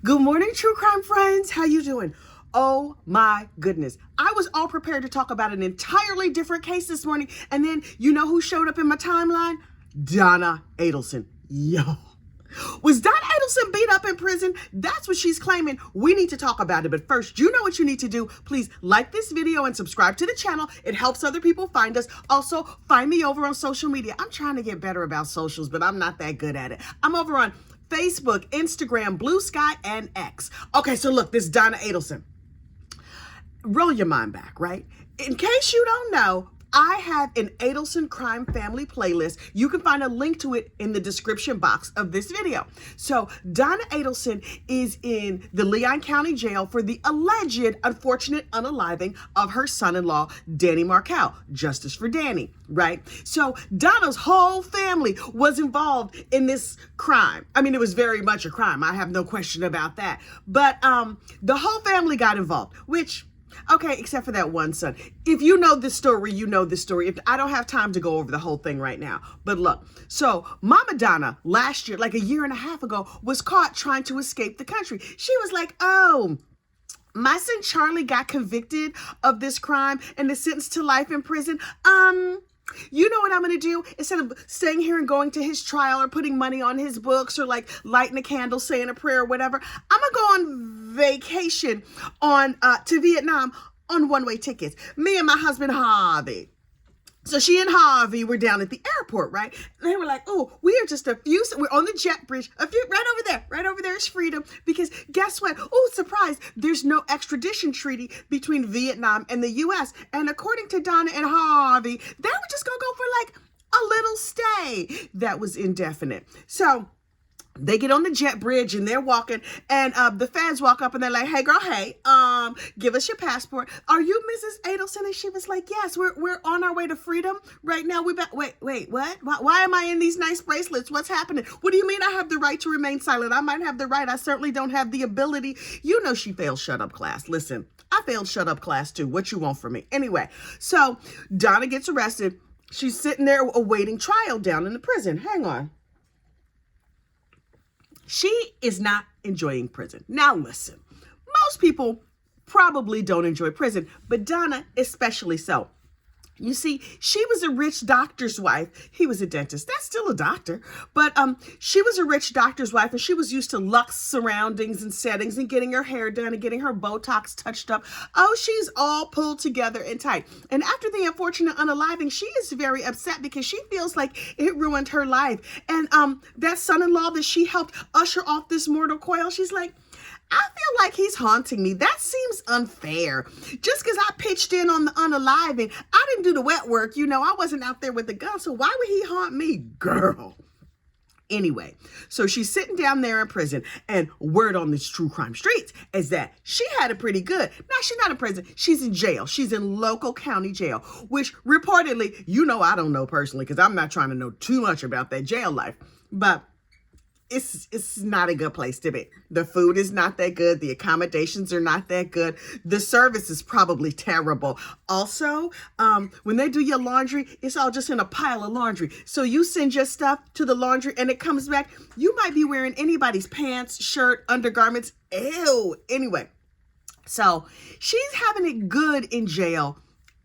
Good morning, true crime friends. How you doing? Oh my goodness. I was all prepared to talk about an entirely different case this morning. And then you know who showed up in my timeline? Donna Adelson. Yo. Was Donna Adelson beat up in prison? That's what she's claiming. We need to talk about it. But first, you know what you need to do. Please like this video and subscribe to the channel. It helps other people find us. Also, find me over on social media. I'm trying to get better about socials, but I'm not that good at it. I'm over on Facebook, Instagram, Blue Sky, and X. Okay, so look, this is Donna Adelson. Roll your mind back, right? In case you don't know, I have an Adelson crime family playlist. You can find a link to it in the description box of this video. So Donna Adelson is in the Leon County Jail for the alleged unfortunate unaliving of her son-in-law, Danny Markell. Justice for Danny, right? So Donna's whole family was involved in this crime. I mean, it was very much a crime. I have no question about that. But the whole family got involved, which... okay, except for that one son. If you know this story, you know this story. If I don't have time to go over the whole thing right now. But look, so Mama Donna last year, like a year and a half ago, was caught trying to escape the country. She was like, oh, my son Charlie got convicted of this crime and is sentenced to life in prison. You know what I'm going to do? Instead of staying here and going to his trial or putting money on his books or like lighting a candle, saying a prayer or whatever, I'm going to go on vacation to Vietnam on one-way tickets. Me and my husband, Harvey. So she and Harvey were down at the airport, right? And they were like, oh, we are just we're on the jet bridge, right over there is freedom. Because guess what? Oh, surprise, there's no extradition treaty between Vietnam and the U.S. And according to Donna and Harvey, they were just going to go for like a little stay that was indefinite. So they get on the jet bridge and they're walking, and the feds walk up and they're like, hey girl, hey, give us your passport. Are you Mrs. Adelson? And she was like, yes, we're on our way to freedom right now. Wait, what? Why am I in these nice bracelets? What's happening? What do you mean I have the right to remain silent? I might have the right. I certainly don't have the ability. You know she failed shut up class. Listen, I failed shut up class too. What you want from me? Anyway, so Donna gets arrested. She's sitting there awaiting trial down in the prison. Hang on. She is not enjoying prison. Now listen, most people probably don't enjoy prison, but Donna especially so. You see, she was a rich doctor's wife. He was a dentist. That's still a doctor. But she was a rich doctor's wife, and she was used to luxe surroundings and settings and getting her hair done and getting her Botox touched up. Oh, she's all pulled together and tight. And after the unfortunate unaliving, she is very upset because she feels like it ruined her life. And that son-in-law that she helped usher off this mortal coil, she's like, I feel like he's haunting me. That seems unfair. Just because I pitched in on the unaliving, I didn't do the wet work. You know, I wasn't out there with the gun. So why would he haunt me? Girl. Anyway, so she's sitting down there in prison, and word on these true crime streets is that she had it pretty good. Now, she's not in prison. She's in jail. She's in local county jail, which reportedly, you know, I don't know personally because I'm not trying to know too much about that jail life, but it's not a good place to be. The food is not that good. The accommodations are not that good. The service is probably terrible. Also, when they do your laundry, it's all just in a pile of laundry. So you send your stuff to the laundry and it comes back. You might be wearing anybody's pants, shirt, undergarments. Ew. Anyway, so she's having it good in jail,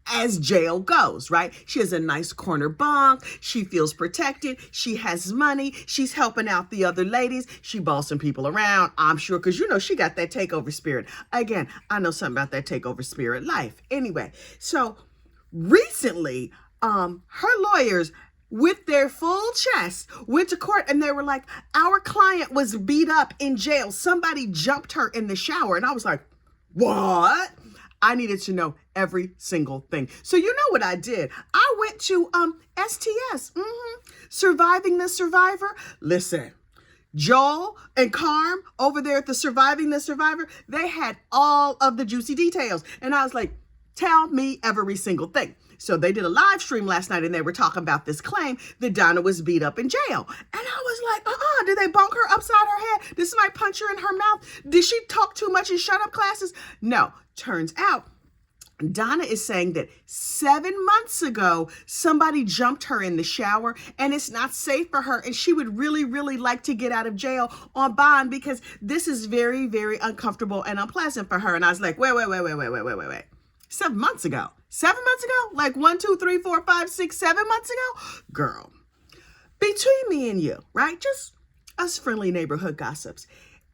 as jail goes, right? She has a nice corner bunk. She feels protected. She has money. She's helping out the other ladies. She bossing people around, I'm sure, because, you know, she got that takeover spirit. Again, I know something about that takeover spirit life. Anyway, so recently, her lawyers, with their full chest, went to court and they were like, our client was beat up in jail. Somebody jumped her in the shower. And I was like, what? I needed to know every single thing. So you know what I did? I went to STS, Surviving the Survivor. Listen, Joel and Carm over there at the Surviving the Survivor, they had all of the juicy details. And I was like, tell me every single thing. So they did a live stream last night and they were talking about this claim that Donna was beat up in jail. And I was like, did they bonk her upside her head? Did somebody punch her in her mouth? Did she talk too much in shut up classes? No, turns out Donna is saying that 7 months ago, somebody jumped her in the shower and it's not safe for her. And she would really, really like to get out of jail on bond because this is very, very uncomfortable and unpleasant for her. And I was like, wait. 7 months ago? 7 months ago? Like 1, 2, 3, 4, 5, 6, 7 months ago? Girl, between me and you, right? Just us friendly neighborhood gossips.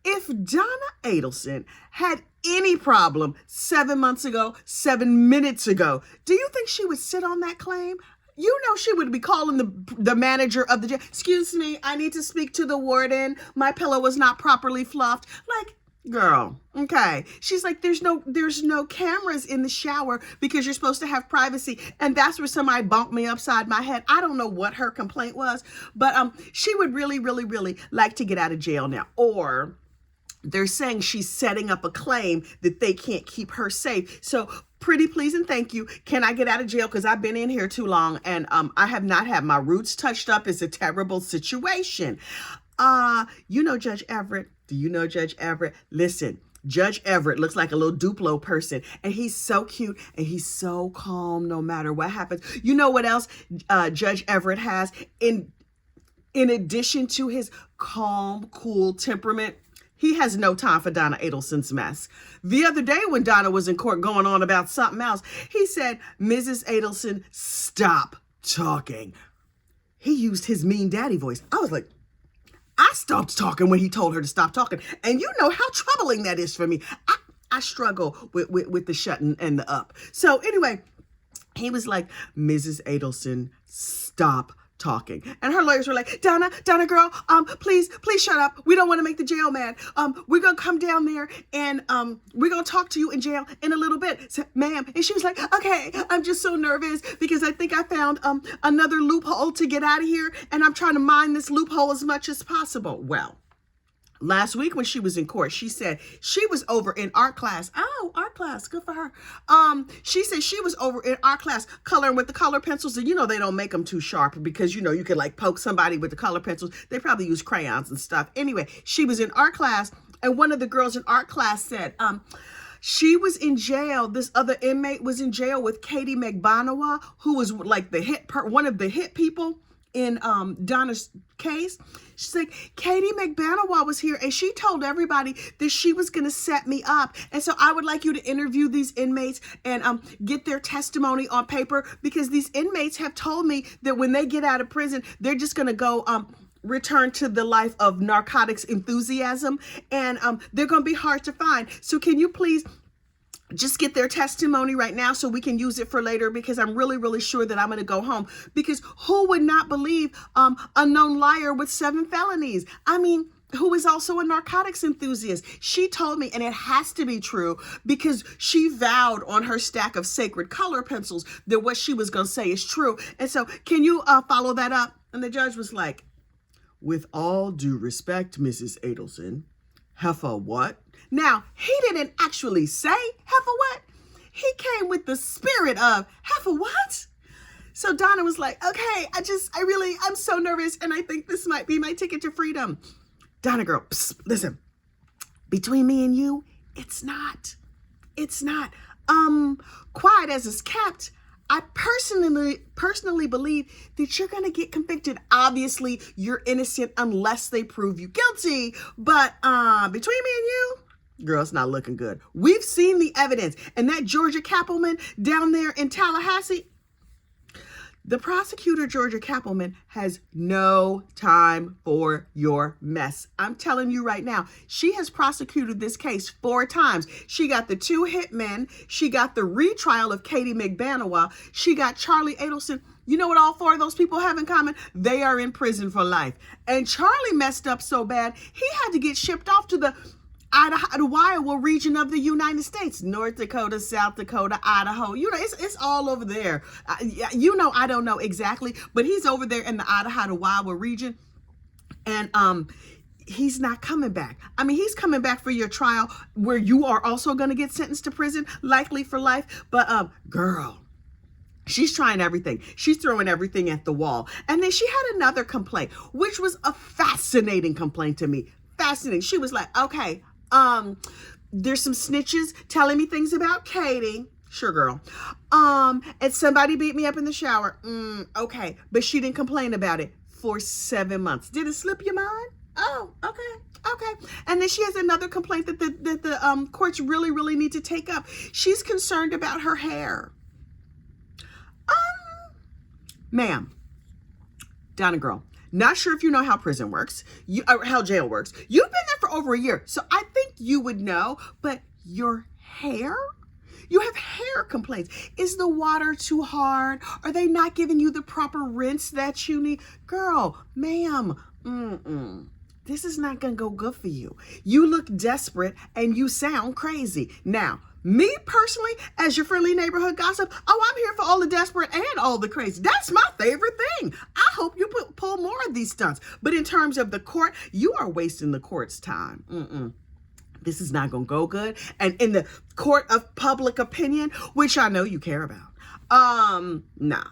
If Donna Adelson had any problem 7 months ago, 7 minutes ago, do you think she would sit on that claim? You know she would be calling the manager of the jail. Excuse me, I need to speak to the warden. My pillow was not properly fluffed. Like, girl, okay. She's like, there's no cameras in the shower because you're supposed to have privacy. And that's where somebody bumped me upside my head. I don't know what her complaint was, but she would really, really, really like to get out of jail now. Or they're saying she's setting up a claim that they can't keep her safe. So pretty please and thank you. Can I get out of jail? Because I've been in here too long and I have not had my roots touched up. It's a terrible situation. You know Judge Everett. Do you know Judge Everett? Listen, Judge Everett looks like a little Duplo person and he's so cute and he's so calm no matter what happens. You know what else Judge Everett has in addition to his calm, cool temperament? He has no time for Donna Adelson's mess. The other day when Donna was in court going on about something else, he said, Mrs. Adelson, stop talking. He used his mean daddy voice. I was like, I stopped talking when he told her to stop talking. And you know how troubling that is for me. I struggle with the shutting and the up. So anyway, he was like, Mrs. Adelson, stop talking. And her lawyers were like, Donna girl, please shut up. We don't want to make the jail mad. We're going to come down there and we're going to talk to you in jail in a little bit. So, ma'am. And she was like, okay, I'm just so nervous because I think I found another loophole to get out of here. And I'm trying to mine this loophole as much as possible. Well, last week when she was in court, she said she was over in art class. Oh, art class. Good for her. She said she was over in art class coloring with the color pencils. And you know, they don't make them too sharp because, you know, you could like poke somebody with the color pencils. They probably use crayons and stuff. Anyway, she was in art class and one of the girls in art class said, she was in jail. This other inmate was in jail with Katie McBonawa, who was like one of the hit people in Donna's case. She's like, Katie McBonawa was here and she told everybody that she was going to set me up. And so I would like you to interview these inmates and get their testimony on paper because these inmates have told me that when they get out of prison, they're just going to go return to the life of narcotics enthusiasm and they're going to be hard to find. So can you please just get their testimony right now so we can use it for later because I'm really, really sure that I'm going to go home because who would not believe a known liar with 7 felonies? I mean, who is also a narcotics enthusiast. She told me, and it has to be true because she vowed on her stack of sacred color pencils that what she was going to say is true. And so can you follow that up? And the judge was like, with all due respect, Mrs. Adelson, heifer what? Now, he didn't actually say heifer what. He came with the spirit of heifer what? So Donna was like, okay, I'm so nervous and I think this might be my ticket to freedom. Donna girl, psst, listen, between me and you, it's not. Quiet as it's kept, I personally believe that you're going to get convicted. Obviously, you're innocent unless they prove you guilty. But between me and you, girl, it's not looking good. We've seen the evidence. And that Georgia Cappleman down there in Tallahassee, the prosecutor, Georgia Cappleman, has no time for your mess. I'm telling you right now, she has prosecuted this case 4 times. She got the 2 hitmen. She got the retrial of Katie McBonawa. She got Charlie Adelson. You know what all 4 of those people have in common? They are in prison for life. And Charlie messed up so bad, he had to get shipped off to the Iowa region of the United States, North Dakota, South Dakota, Idaho. You know, it's all over there. You know, I don't know exactly, but he's over there in the Iowa region. And he's not coming back. I mean, he's coming back for your trial where you are also going to get sentenced to prison, likely for life. But girl, she's trying everything. She's throwing everything at the wall. And then she had another complaint, which was a fascinating complaint to me. Fascinating. She was like, okay, there's some snitches telling me things about Katie. Sure, girl. And somebody beat me up in the shower. Okay. But she didn't complain about it for 7 months. Did it slip your mind? Oh, okay. Okay. And then she has another complaint that the courts really, really need to take up. She's concerned about her hair. Ma'am, Donna girl, not sure if you know how prison works, or how jail works. You've been there for over a year, so I think you would know, but your hair? You have hair complaints. Is the water too hard? Are they not giving you the proper rinse that you need? Girl, ma'am, this is not gonna go good for you. You look desperate and you sound crazy. Now, me personally, as your friendly neighborhood gossip, I'm here for all the desperate and all the crazy. That's my favorite thing. I hope you pull more of these stunts. But in terms of the court, you are wasting the court's time. This is not going to go good. And in the court of public opinion, which I know you care about, nah.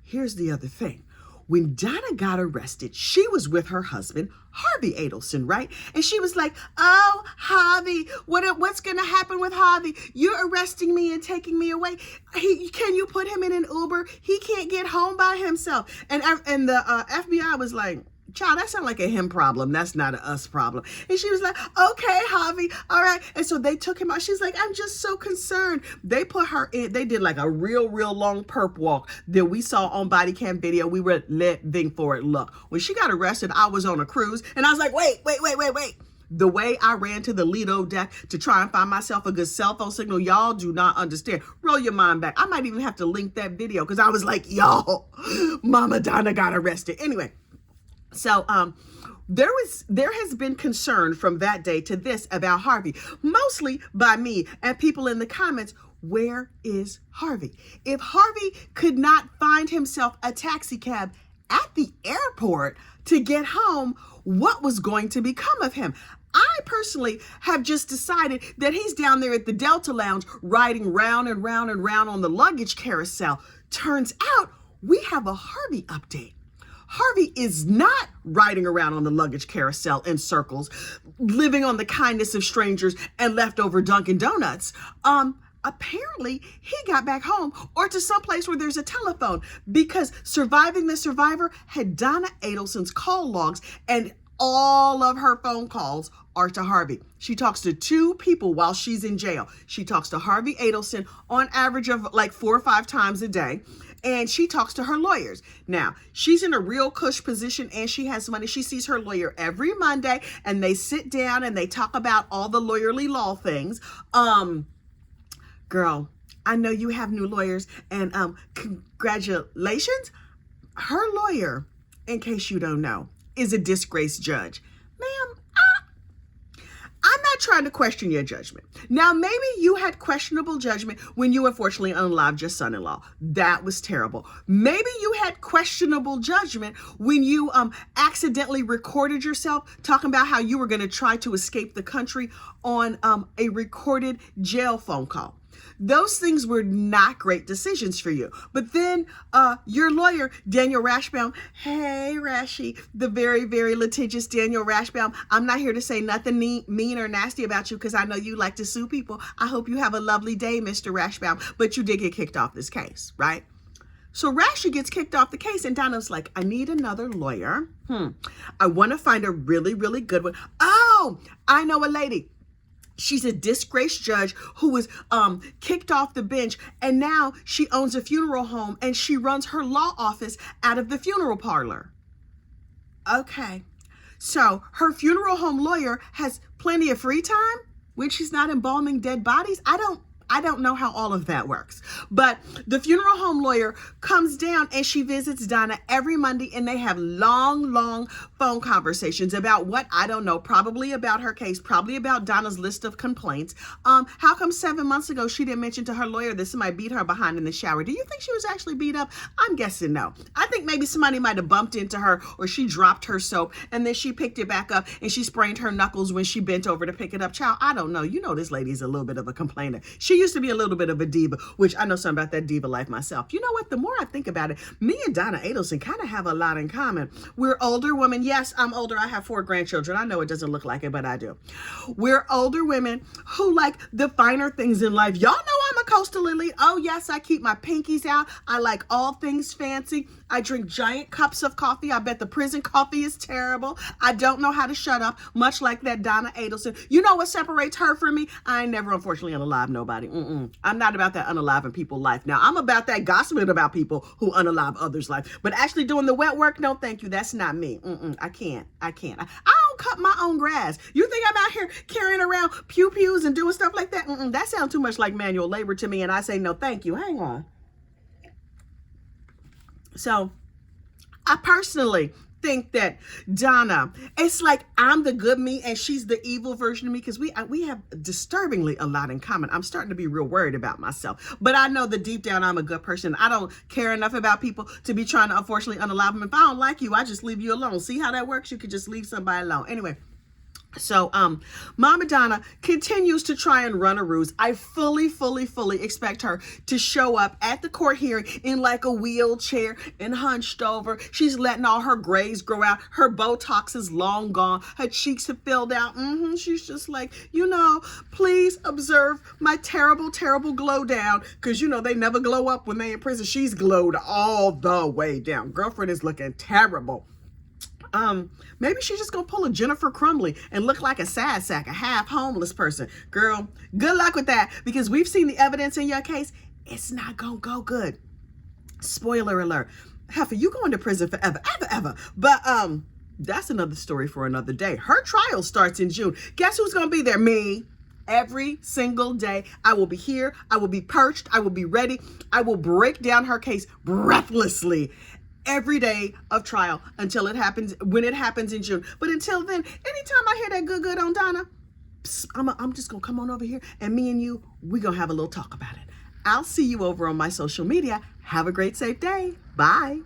Here's the other thing. When Donna got arrested, she was with her husband, Harvey Adelson, right? And she was like, oh, Harvey, what's going to happen with Harvey? You're arresting me and taking me away. Can you put him in an Uber? He can't get home by himself. And the FBI was like, child, that sounds like a him problem. That's not a us problem. And she was like, okay, Harvey, all right. And so they took him out. She's like, I'm just so concerned. They put her in. They did like a real long perp walk that we saw on body cam video. We were living for it. Look, when she got arrested, I was on a cruise and I was like, wait. The way I ran to the Lido deck to try and find myself a good cell phone signal, y'all do not understand. Roll your mind back. I might even have to link that video because I was like, y'all, Mama Donna got arrested. Anyway. So there has been concern from that day to this about Harvey, mostly by me and people in the comments. Where is Harvey? If Harvey could not find himself a taxi cab at the airport to get home, what was going to become of him? I personally have just decided that he's down there at the Delta Lounge riding round and round and round on the luggage carousel. Turns out we have a Harvey update. Harvey is not riding around on the luggage carousel in circles, living on the kindness of strangers and leftover Dunkin' Donuts. Apparently he got back home or to some place where there's a telephone because Surviving the Survivor had Donna Adelson's call logs and all of her phone calls are to Harvey. She talks to 2 people while she's in jail. She talks to Harvey Adelson on average of like 4 or 5 times a day. And she talks to her lawyers. Now, she's in a real cush position and she has money. She sees her lawyer every Monday and they sit down and they talk about all the lawyerly law things. Girl, I know you have new lawyers and congratulations. Her lawyer, in case you don't know, is a disgraced judge. Ma'am, I'm not trying to question your judgment. Now, maybe you had questionable judgment when you unfortunately unalived your son-in-law. That was terrible. Maybe you had questionable judgment when you accidentally recorded yourself talking about how you were going to try to escape the country on a recorded jail phone call. Those things were not great decisions for you. But then your lawyer, Daniel Rashbaum, hey, Rashy, the very, very litigious Daniel Rashbaum, I'm not here to say nothing mean or nasty about you because I know you like to sue people. I hope you have a lovely day, Mr. Rashbaum. But you did get kicked off this case, right? So Rashy gets kicked off the case and Donna's like, I need another lawyer. I want to find a really, really good one. Oh, I know a lady. She's a disgraced judge who was kicked off the bench and now she owns a funeral home and she runs her law office out of the funeral parlor. Okay. So her funeral home lawyer has plenty of free time when she's not embalming dead bodies. I don't know how all of that works, but the funeral home lawyer comes down and she visits Donna every Monday and they have long phone conversations about what, I don't know, probably about her case, probably about Donna's list of complaints. How come 7 months ago she didn't mention to her lawyer that somebody beat her behind in the shower? Do you think she was actually beat up? I'm guessing no. I think maybe somebody might have bumped into her or she dropped her soap and then she picked it back up and she sprained her knuckles when she bent over to pick it up. Child, I don't know. You know this lady's a little bit of a complainer. She used to be a little bit of a diva, which I know something about that diva life myself. You know what? The more I think about it, me and Donna Adelson kind of have a lot in common. We're older women. Yes, I'm older. I have 4 grandchildren. I know it doesn't look like it, but I do. We're older women who like the finer things in life. Y'all know I'm a coastal elite. Oh, yes, I keep my pinkies out. I like all things fancy. I drink giant cups of coffee. I bet the prison coffee is terrible. I don't know how to shut up, much like that Donna Adelson. You know what separates her from me? I ain't never, unfortunately, unalive nobody. I'm not about that unaliving people's life. Now, I'm about that gossiping about people who unalive others' life. But actually doing the wet work, no, thank you. That's not me. I can't. I don't cut my own grass. You think I'm out here carrying around pew-pews and doing stuff like that? That sounds too much like manual labor to me, and I say no, thank you. Hang on. So I personally think that Donna, it's like I'm the good me and she's the evil version of me, because we have disturbingly a lot in common. I'm starting to be real worried about myself, but I know that deep down I'm a good person. I don't care enough about people to be trying to unfortunately unalive them. If I don't like you, I just leave you alone. See how that works? You could just leave somebody alone. Anyway. So, Mama Donna continues to try and run a ruse. I fully expect her to show up at the court hearing in like a wheelchair and hunched over. She's letting all her grays grow out. Her Botox is long gone. Her cheeks have filled out. She's just like, please observe my terrible glow down. Because, they never glow up when they in prison. She's glowed all the way down. Girlfriend is looking terrible. Maybe she's just gonna pull a Jennifer Crumley and look like a sad sack, a half homeless person. Girl, good luck with that, because we've seen the evidence in your case. It's not gonna go good. Spoiler alert. Heifer, you going to prison forever, ever. But that's another story for another day. Her trial starts in June. Guess who's gonna be there? Me. Every single day. I will be here. I will be perched. I will be ready. I will break down her case breathlessly every day of trial until it happens, when it happens in June. But until then, anytime I hear that good on Donna, I'm just gonna come on over here, and me and you, we gonna have a little talk about it. I'll see you over on my social media. Have a great, safe day. Bye.